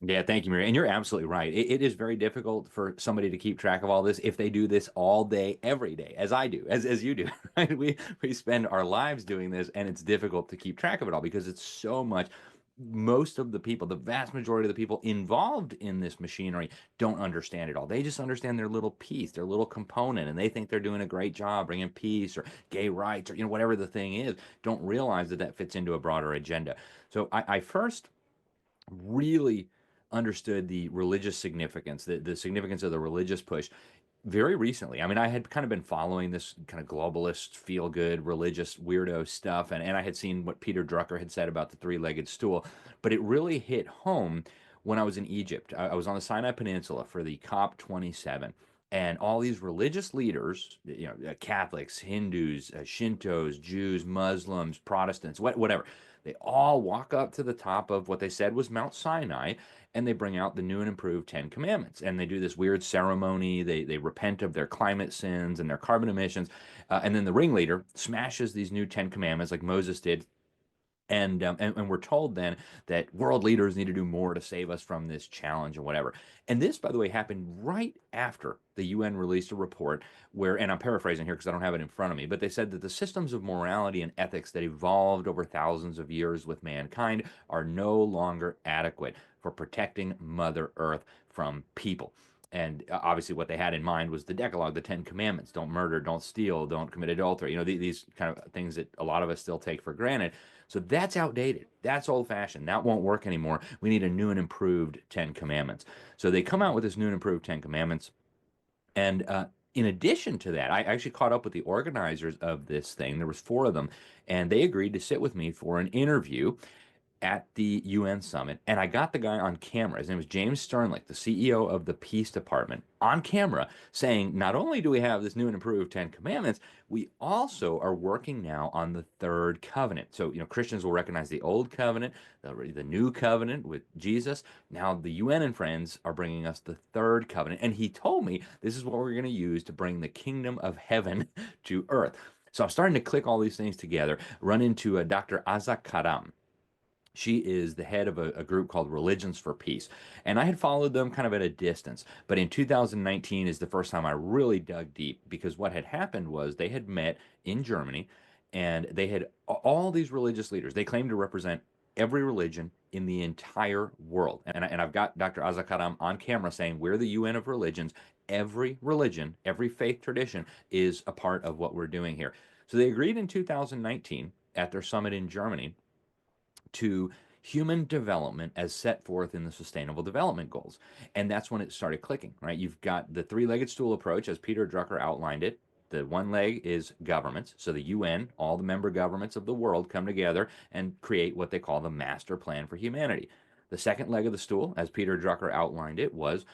Yeah, thank you, Mary. And you're absolutely right. It is very difficult for somebody to keep track of all this if they do this all day, every day, as I do, as you do. Right? We spend our lives doing this, and it's difficult to keep track of it all because it's so much. Most of the people, the vast majority of the people involved in this machinery don't understand it all. They just understand their little piece, their little component, and they think they're doing a great job bringing peace or gay rights or whatever the thing is. Don't realize that that fits into a broader agenda. So I first really understood the religious significance, the significance of the religious push very recently. I mean, I had kind of been following this kind of globalist, feel good, religious weirdo stuff, and I had seen what Peter Drucker had said about the three-legged stool, but it really hit home when I was in Egypt. I was on the Sinai Peninsula for the COP27. And all these religious leaders, Catholics, Hindus, Shintos, Jews, Muslims, Protestants, whatever, they all walk up to the top of what they said was Mount Sinai, and they bring out the new and improved Ten Commandments. And they do this weird ceremony. They repent of their climate sins and their carbon emissions. And then the ringleader smashes these new Ten Commandments like Moses did. And we're told then that world leaders need to do more to save us from this challenge and whatever. And this, by the way, happened right after the UN released a report where, and I'm paraphrasing here because I don't have it in front of me, but they said that the systems of morality and ethics that evolved over thousands of years with mankind are no longer adequate for protecting Mother Earth from people. And obviously, what they had in mind was the Decalogue, the Ten Commandments: don't murder, don't steal, don't commit adultery. These kind of things that a lot of us still take for granted. So that's outdated. That's old fashioned. That won't work anymore. We need a new and improved Ten Commandments. So they come out with this new and improved Ten Commandments. And in addition to that, I actually caught up with the organizers of this thing. There was 4 of them, and they agreed to sit with me for an interview at the UN summit, and I got the guy on camera. His name was James Sternlicht, the CEO of the Peace Department, on camera saying, not only do we have this new and improved Ten Commandments, we also are working now on the third covenant. So, Christians will recognize the old covenant, the new covenant with Jesus. Now the UN and friends are bringing us the third covenant. And he told me this is what we're going to use to bring the kingdom of heaven to earth. So I'm starting to click all these things together, run into Dr. Azak Karam. She is the head of a group called Religions for Peace. And I had followed them kind of at a distance. But in 2019 is the first time I really dug deep because what had happened was they had met in Germany and they had all these religious leaders. They claimed to represent every religion in the entire world. And I've got Dr. Azakaram on camera saying we're the UN of religions. Every religion, every faith tradition is a part of what we're doing here. So they agreed in 2019 at their summit in Germany to human development as set forth in the Sustainable Development Goals. And that's when it started clicking, right? You've got the three legged stool approach, as Peter Drucker outlined it. The one leg is governments. So the UN, all the member governments of the world come together and create what they call the master plan for humanity. The second leg of the stool, as Peter Drucker outlined it, was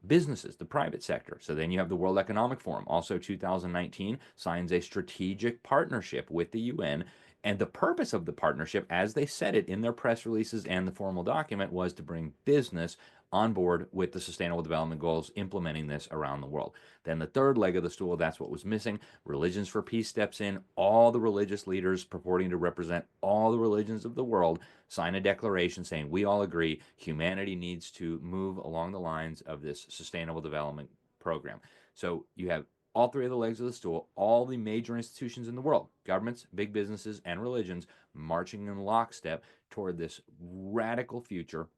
businesses, the private sector. So then you have the World Economic Forum, also 2019, signs a strategic partnership with the UN. And the purpose of the partnership, as they said it in their press releases and the formal document, was to bring business on board with the Sustainable Development Goals, implementing this around the world. Then the third leg of the stool, that's what was missing. Religions for Peace steps in. All the religious leaders purporting to represent all the religions of the world sign a declaration saying we all agree humanity needs to move along the lines of this Sustainable Development Program. So you have all three of the legs of the stool, all the major institutions in the world, governments, big businesses, and religions, marching in lockstep toward this radical future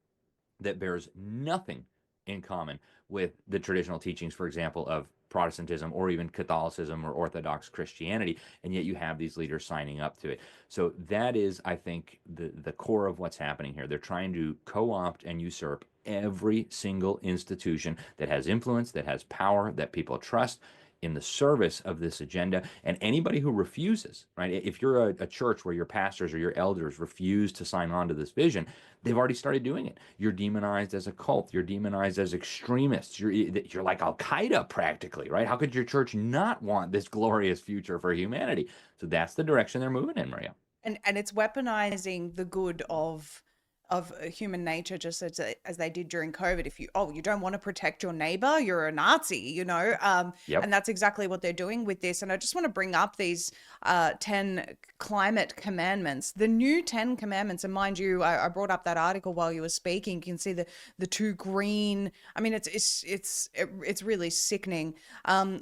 that bears nothing in common with the traditional teachings, for example, of Protestantism or even Catholicism or Orthodox Christianity, and yet you have these leaders signing up to it. So that is, I think, the core of what's happening here. They're trying to co-opt and usurp every single institution that has influence, that has power, that people trust, in the service of this agenda. And anybody who refuses, right, if you're a church where your pastors or your elders refuse to sign on to this vision, they've already started doing it. You're demonized as a cult. You're demonized as extremists. You're like Al Qaeda practically, right? How could your church not want this glorious future for humanity? So that's the direction they're moving in, Maria. And it's weaponizing the good of human nature, just as they did during COVID. If you don't want to protect your neighbor, you're a Nazi, Yep. and that's exactly what they're doing with this. And I just want to bring up these 10 climate commandments, the new 10 commandments. And mind you, I brought up that article while you were speaking. You can see the two green. I mean, it's really sickening.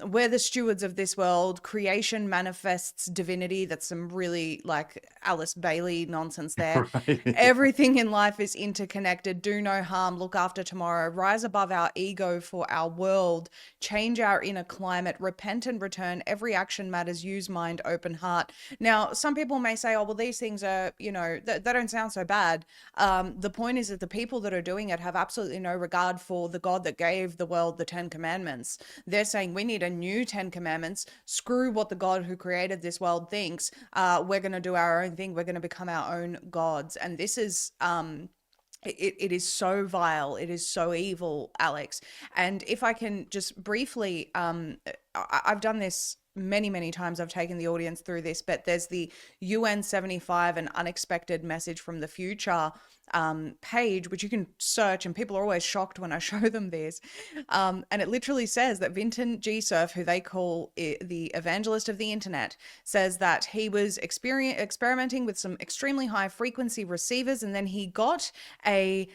We're the stewards of this world. Creation manifests divinity. That's some really like Alice Bailey nonsense there. Right. Everything in life is interconnected. Do no harm. Look after tomorrow. Rise above our ego for our world. Change our inner climate. Repent and return. Every action matters. Use mind, open heart. Now, some people may say, oh, well, these things are, they don't sound so bad. The point is that the people that are doing it have absolutely no regard for the God that gave the world the 10 commandments. They're saying we need a new 10 commandments. Screw what the God who created this world thinks. We're going to do our own thing. We're going to become our own gods. And this is it is so vile. It is so evil, Alex. And if I can just briefly, I've done this many times. I've taken the audience through this, but there's the UN 75, an unexpected message from the future page, which you can search, and people are always shocked when I show them this. And it literally says that Vinton G. Cerf, who they call the evangelist of the internet, says that he was experimenting with some extremely high frequency receivers, and then he got a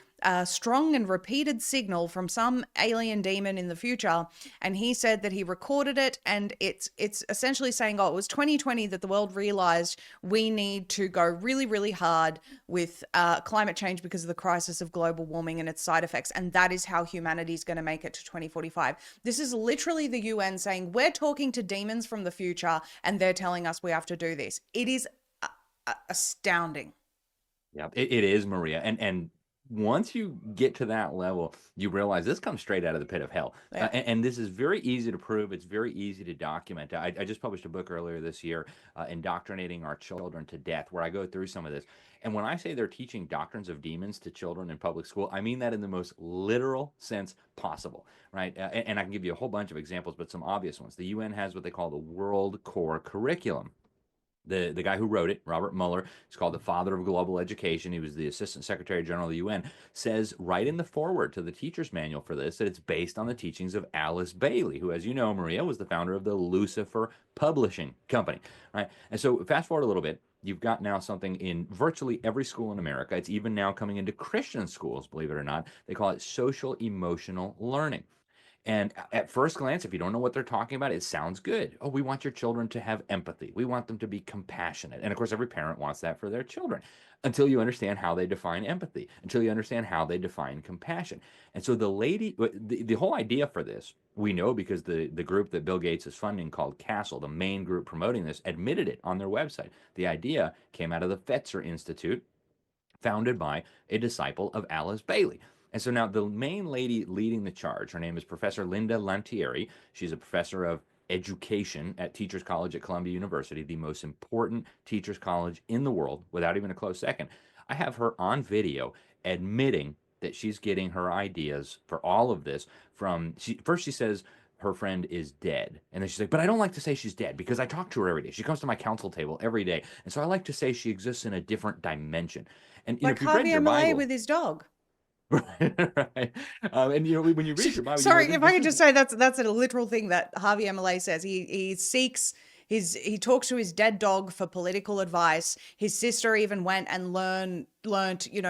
strong and repeated signal from some alien demon in the future, and he said that he recorded it, and it's essentially saying, oh, it was 2020 that the world realized we need to go really hard with climate change because of the crisis of global warming and its side effects, and that is how humanity is going to make it to 2045. This is literally the UN saying we're talking to demons from the future and they're telling us we have to do this. It is astounding. Yeah, it is, Maria. And once you get to that level, you realize this comes straight out of the pit of hell. Yeah. And this is very easy to prove. It's very easy to document. I just published a book earlier this year, Indoctrinating Our Children to Death, where I go through some of this. And when I say they're teaching doctrines of demons to children in public school, I mean that in the most literal sense possible, right? And I can give you a whole bunch of examples, but some obvious ones. The UN has what they call the World Core Curriculum. The guy who wrote it, Robert Mueller, is called the father of global education. He was the Assistant Secretary General of the UN, says right in the foreword to the teacher's manual for this that it's based on the teachings of Alice Bailey, who, as you know, Maria, was the founder of the Lucifer Publishing Company, right? And so fast forward a little bit, you've got now something in virtually every school in America. It's even now coming into Christian schools, believe it or not. They call it social emotional learning. And at first glance, if you don't know what they're talking about, it sounds good. Oh, we want your children to have empathy. We want them to be compassionate. And of course, every parent wants that for their children until you understand how they define empathy, until you understand how they define compassion. And so the whole idea for this, we know because the group that Bill Gates is funding called Castle, the main group promoting this, admitted it on their website. The idea came out of the Fetzer Institute, founded by a disciple of Alice Bailey. And so now the main lady leading the charge, her name is Professor Linda Lantieri. She's a professor of education at Teachers College at Columbia University, the most important teachers college in the world, without even a close second. I have her on video admitting that she's getting her ideas for all of this from first she says her friend is dead. And then she's like, but I don't like to say she's dead because I talk to her every day. She comes to my council table every day. And so I like to say she exists in a different dimension. And Like if you've read Javier your Milei Bible, with his dog. right, right. And when you read your Bible, Sorry, if I this could is just say that's a literal thing that Javier Milei says. He talks to his dead dog for political advice. His sister even went and learned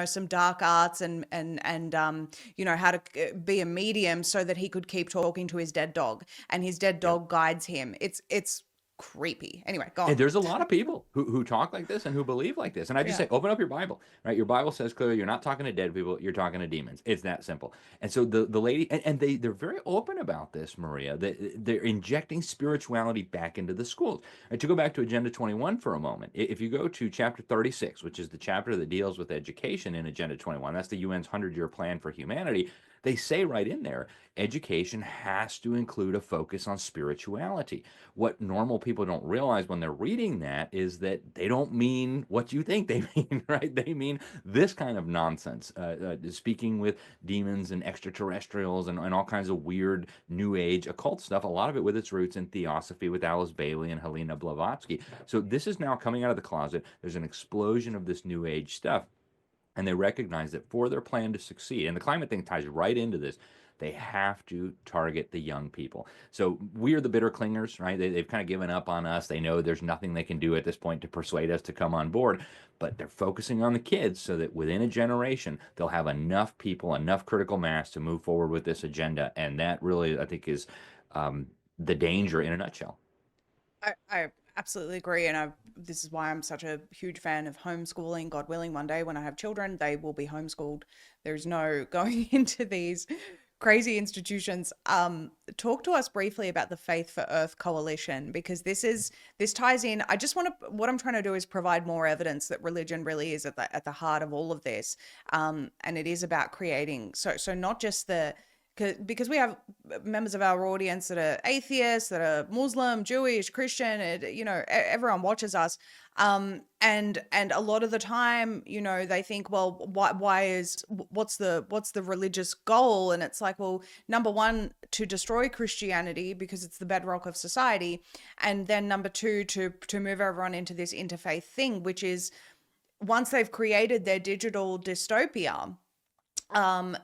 some dark arts and how to be a medium so that he could keep talking to his dead dog, and his dead yep. dog guides him. It's creepy. Anyway, go And on. there's a lot of people who talk like this and who believe like this. And I just Yeah. say, open up your Bible, right? Your Bible says clearly you're not talking to dead people, you're talking to demons. It's that simple. And so the lady, and they're very open about this, Maria, that they're injecting spirituality back into the schools. And to go back to Agenda 21 for a moment, if you go to chapter 36, which is the chapter that deals with education in Agenda 21, that's the UN's 100-year plan for humanity, they say right in there, education has to include a focus on spirituality. What normal people don't realize when they're reading that is that they don't mean what you think they mean, right? They mean this kind of nonsense, speaking with demons and extraterrestrials and all kinds of weird new age occult stuff, a lot of it with its roots in theosophy with Alice Bailey and Helena Blavatsky. So this is now coming out of the closet. There's an explosion of this new age stuff. And they recognize that for their plan to succeed, and the climate thing ties right into this, they have to target the young people. So we're the bitter clingers, right? They've kind of given up on us. They know there's nothing they can do at this point to persuade us to come on board, but they're focusing on the kids so that within a generation, they'll have enough people, enough critical mass to move forward with this agenda. And that really, I think, is the danger in a nutshell. I absolutely agree. And this is why I'm such a huge fan of homeschooling. God willing, one day when I have children, they will be homeschooled. There's no going into these crazy institutions. Talk to us briefly about the Faith for Earth Coalition, because this ties in. I just want to, what I'm trying to do is provide more evidence that religion really is at the heart of all of this. And it is about creating, so not just because we have members of our audience that are atheists, that are Muslim, Jewish, Christian, everyone watches us. And a lot of the time, they think, well, what's the religious goal? And it's like, well, number one, to destroy Christianity because it's the bedrock of society. And then number two, to move everyone into this interfaith thing, which is once they've created their digital dystopia, um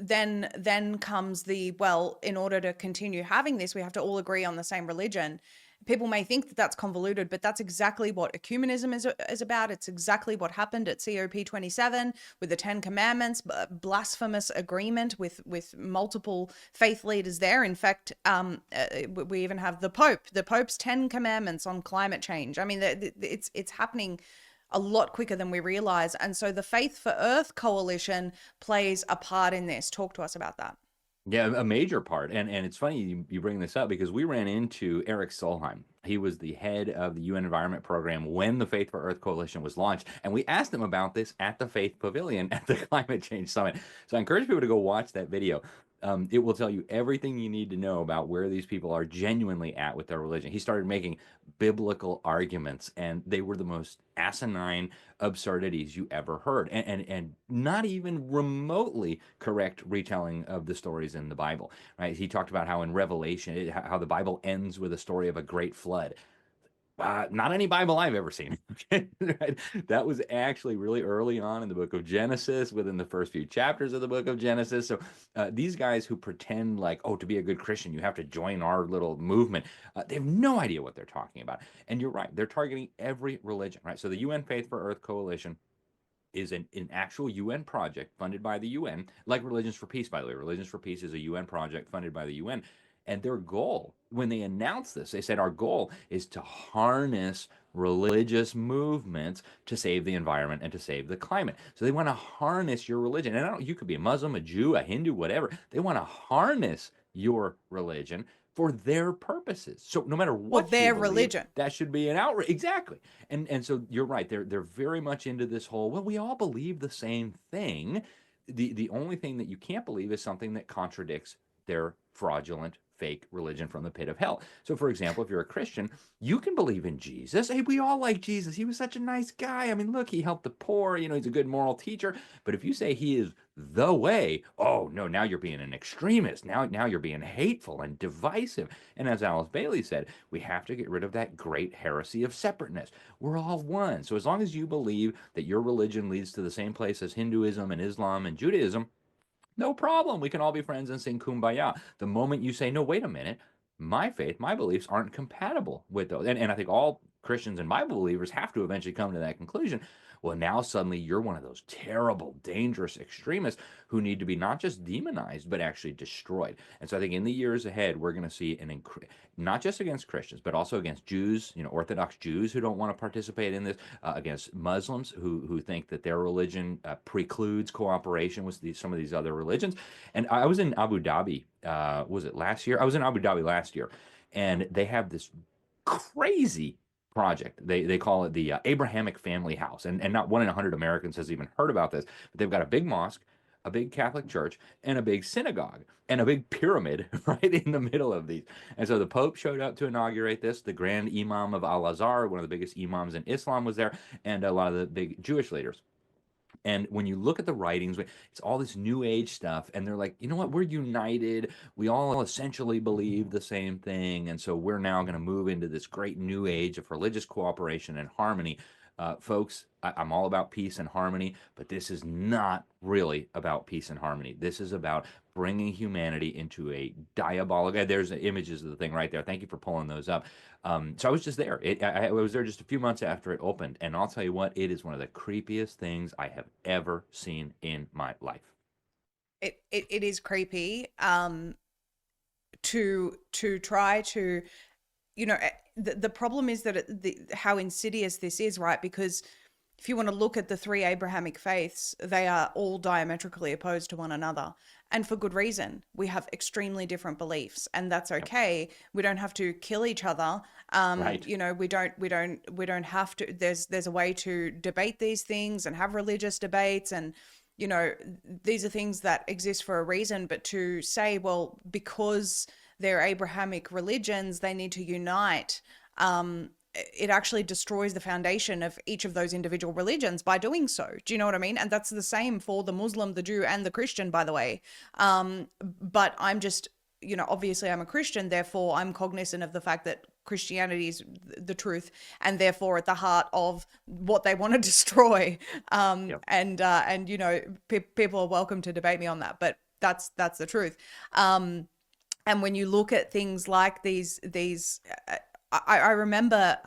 then comes well, in order to continue having this, we have to all agree on the same religion. People may think that that's convoluted, but that's exactly what ecumenism is about. It's exactly what happened at COP27 with the 10 Commandments, blasphemous agreement with multiple faith leaders there. In fact, we even have the Pope's 10 Commandments on climate change. I mean, it's happening a lot quicker than we realize. And so the Faith for Earth Coalition plays a part in this. Talk to us about that. Yeah, a major part. And it's funny you bring this up because we ran into Eric Solheim. He was the head of the UN Environment Program when the Faith for Earth Coalition was launched. And we asked him about this at the Faith Pavilion at the Climate Change Summit. So I encourage people to go watch that video. It will tell you everything you need to know about where these people are genuinely at with their religion. He started making biblical arguments, and they were the most asinine absurdities you ever heard, and not even remotely correct retelling of the stories in the Bible. Right? He talked about how in Revelation, how the Bible ends with a story of a great flood. Not any Bible I've ever seen. Right? That was actually really early on in the book of Genesis, within the first few chapters of the book of Genesis. So these guys who pretend like, oh, to be a good Christian, you have to join our little movement, they have no idea what they're talking about. And you're right, they're targeting every religion, right? So the UN Faith for Earth Coalition is an actual UN project funded by the UN, like Religions for Peace, by the way. Religions for Peace is a UN project funded by the UN. And their goal, when they announced this, they said, our goal is to harness religious movements to save the environment and to save the climate. So they want to harness your religion. And I don't, you could be a Muslim, a Jew, a Hindu, whatever. They want to harness your religion for their purposes. So no matter For what you their believe, religion. that should be an outrage. Exactly. And so you're right. They're very much into this whole, well, we all believe the same thing. The only thing that you can't believe is something that contradicts their fraudulent fake religion from the pit of hell. So for example, if you're a Christian, you can believe in Jesus. Hey, we all like Jesus. He was such a nice guy. I mean, look, he helped the poor, you know, he's a good moral teacher. But if you say he is the way, oh no, now you're being an extremist. Now you're being hateful and divisive. And as Alice Bailey said, we have to get rid of that great heresy of separateness. We're all one. So as long as you believe that your religion leads to the same place as Hinduism and Islam and Judaism, no problem. We can all be friends and sing kumbaya. The moment you say, no, wait a minute, my faith, my beliefs aren't compatible with those. And I think all Christians and Bible believers have to eventually come to that conclusion. Well, now suddenly you're one of those terrible, dangerous extremists who need to be not just demonized, but actually destroyed. And so I think in the years ahead, we're going to see not just against Christians, but also against Jews, you know, Orthodox Jews who don't want to participate in this, against Muslims who think that their religion precludes cooperation with some of these other religions. And I was in Abu Dhabi, was it last year? I was in Abu Dhabi last year, and they have this crazy project. They call it the Abrahamic Family House, and not 1 in 100 Americans has even heard about this. But they've got a big mosque, a big Catholic church, and a big synagogue, and a big pyramid right in the middle of these. And so the Pope showed up to inaugurate this. The Grand Imam of Al Azhar, one of the biggest imams in Islam, was there, and a lot of the big Jewish leaders. And when you look at the writings, it's all this new age stuff. And they're like, you know what? We're united. We all essentially believe the same thing. And so we're now going to move into this great new age of religious cooperation and harmony. Folks, I'm all about peace and harmony, but this is not really about peace and harmony. This is about bringing humanity into a diabolical. There's images of the thing right there. Thank you for pulling those up. So I was just there. I was there just a few months after it opened, and I'll tell you what, it is one of the creepiest things I have ever seen in my life. It is creepy. To try to, you know, the problem is that how insidious this is, right? Because if you want to look at the three Abrahamic faiths, they are all diametrically opposed to one another, and for good reason. We have extremely different beliefs, and that's Yep. okay. We don't have to kill each other. Right. You know, we don't have to. There's a way to debate these things and have religious debates, and you know, these are things that exist for a reason. But to say, well, because they're Abrahamic religions, they need to unite. It actually destroys the foundation of each of those individual religions by doing so. Do you know what I mean? And that's the same for the Muslim, the Jew, and the Christian, by the way. But I'm just, you know, obviously I'm a Christian, therefore I'm cognizant of the fact that Christianity is the truth, and therefore at the heart of what they want to destroy. Yep. And you know, people are welcome to debate me on that, but that's the truth. And when you look at things like these, I remember,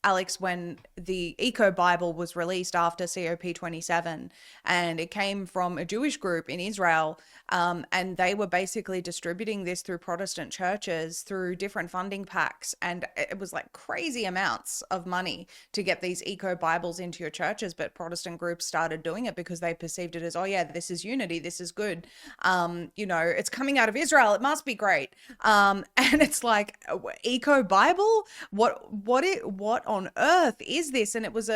Alex, when the Eco Bible was released after COP27, and it came from a Jewish group in Israel, and they were basically distributing this through Protestant churches through different funding packs, and it was like crazy amounts of money to get these Eco Bibles into your churches. But Protestant groups started doing it because they perceived it as, oh yeah, this is unity, this is good. You know, it's coming out of Israel, it must be great. And it's like, Eco Bible, what on earth is this? And it was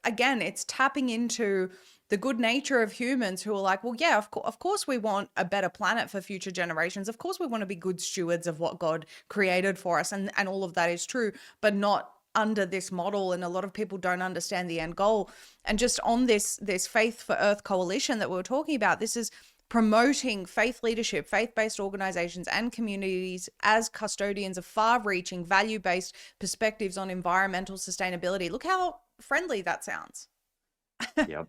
again, it's tapping into the good nature of humans who are like, well, yeah, of course we want a better planet for future generations. Of course we want to be good stewards of what God created for us. And all of that is true, but not under this model. And a lot of people don't understand the end goal. And just on this Faith for Earth coalition that we were talking about, this is promoting faith leadership, faith-based organizations and communities as custodians of far-reaching, value-based perspectives on environmental sustainability. Look how friendly that sounds. Yep.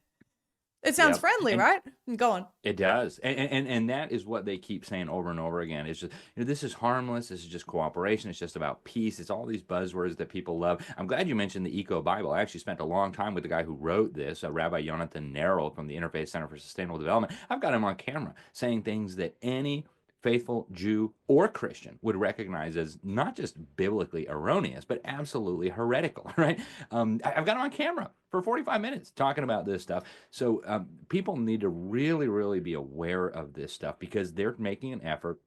It sounds Yep. friendly, And right? Go on. it does, and that is what they keep saying over and over again. It's just, this is harmless. This is just cooperation. It's just about peace. It's all these buzzwords that people love. I'm glad you mentioned the Eco Bible. I actually spent a long time with the guy who wrote this, Rabbi Jonathan Nerl from the Interfaith Center for Sustainable Development. I've got him on camera saying things that any faithful Jew or Christian would recognize as not just biblically erroneous, but absolutely heretical, right? I've got him on camera for 45 minutes talking about this stuff. So people need to really, really be aware of this stuff because they're making an effort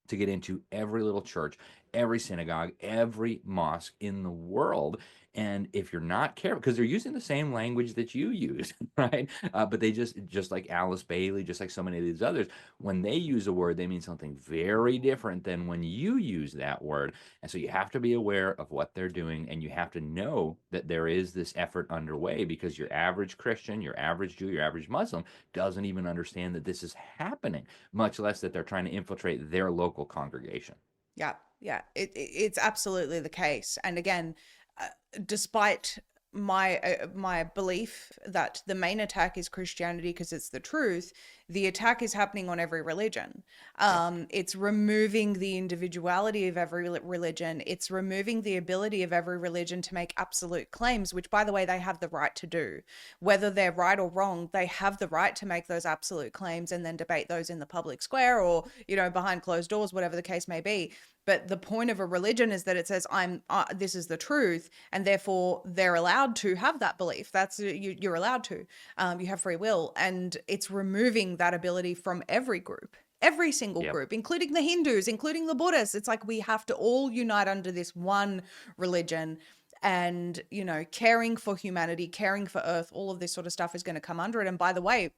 to get into every little church, every synagogue, every mosque in the world. And if you're not careful, because they're using the same language that you use, right? But they just like Alice Bailey, just like so many of these others, when they use a word, they mean something very different than when you use that word. And so you have to be aware of what they're doing, and you have to know that there is this effort underway because your average Christian, your average Jew, your average Muslim doesn't even understand that this is happening, much less that they're trying to infiltrate their local congregation. Yeah, yeah, it's absolutely the case. And again, uh, despite my belief that the main attack is Christianity because it's the truth, the attack is happening on every religion. Yep. It's removing the individuality of every religion. It's removing the ability of every religion to make absolute claims, which, by the way, they have the right to do. Whether they're right or wrong, they have the right to make those absolute claims and then debate those in the public square or, behind closed doors, whatever the case may be. But the point of a religion is that it says, this is the truth, and therefore they're allowed to have that belief. That's you're allowed to. You have free will, and it's removing that ability from every group, every single Yep. group, including the Hindus, including the Buddhists. It's like we have to all unite under this one religion. And, caring for humanity, caring for Earth, all of this sort of stuff is going to come under it. And by the way,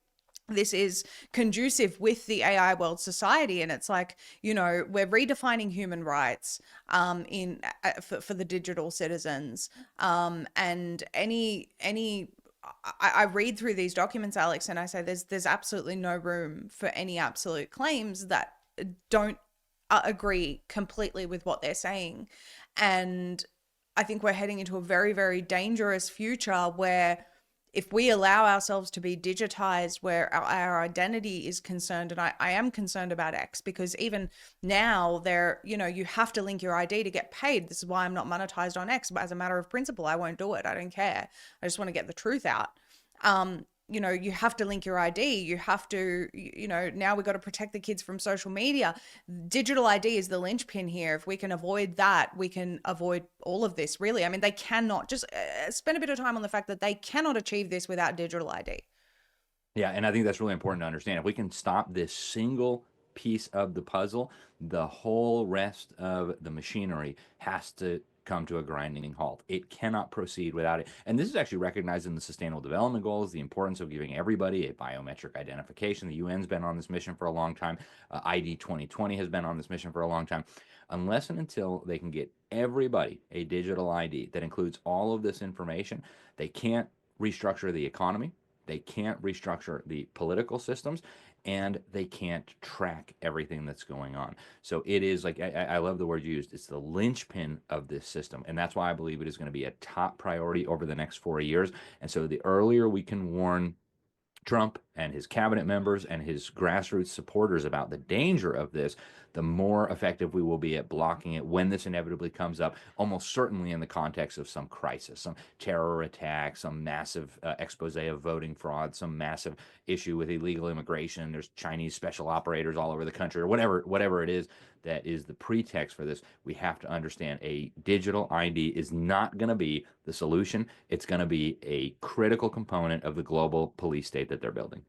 this is conducive with the AI world society, and it's like, we're redefining human rights in for the digital citizens, and I read through these documents, Alex, and I say there's absolutely no room for any absolute claims that don't agree completely with what they're saying. And I think we're heading into a very, very dangerous future where if we allow ourselves to be digitized where our identity is concerned, and I am concerned about X, because even now you have to link your ID to get paid. This is why I'm not monetized on X, but as a matter of principle, I won't do it. I don't care. I just want to get the truth out. You have to link your ID. You have to, now we've got to protect the kids from social media. Digital ID is the linchpin here. If we can avoid that, we can avoid all of this, really. I mean, they cannot just spend a bit of time on the fact that they cannot achieve this without digital ID. Yeah, and I think that's really important to understand. If we can stop this single piece of the puzzle, the whole rest of the machinery has to come to a grinding halt. It cannot proceed without it. And this is actually recognized in the Sustainable Development Goals, the importance of giving everybody a biometric identification. The UN's been on this mission for a long time. ID 2020 has been on this mission for a long time. Unless and until they can get everybody a digital ID that includes all of this information, they can't restructure the economy. They can't restructure the political systems, and they can't track everything that's going on. So it is like, I love the word you used. It's the linchpin of this system. And that's why I believe it is going to be a top priority over the next 4 years. And so the earlier we can warn Trump and his cabinet members and his grassroots supporters about the danger of this, the more effective we will be at blocking it when this inevitably comes up, almost certainly in the context of some crisis, some terror attack, some massive expose of voting fraud, some massive issue with illegal immigration. There's Chinese special operators all over the country, or whatever it is that is the pretext for this. We have to understand a digital ID is not going to be the solution. It's going to be a critical component of the global police state that they're building.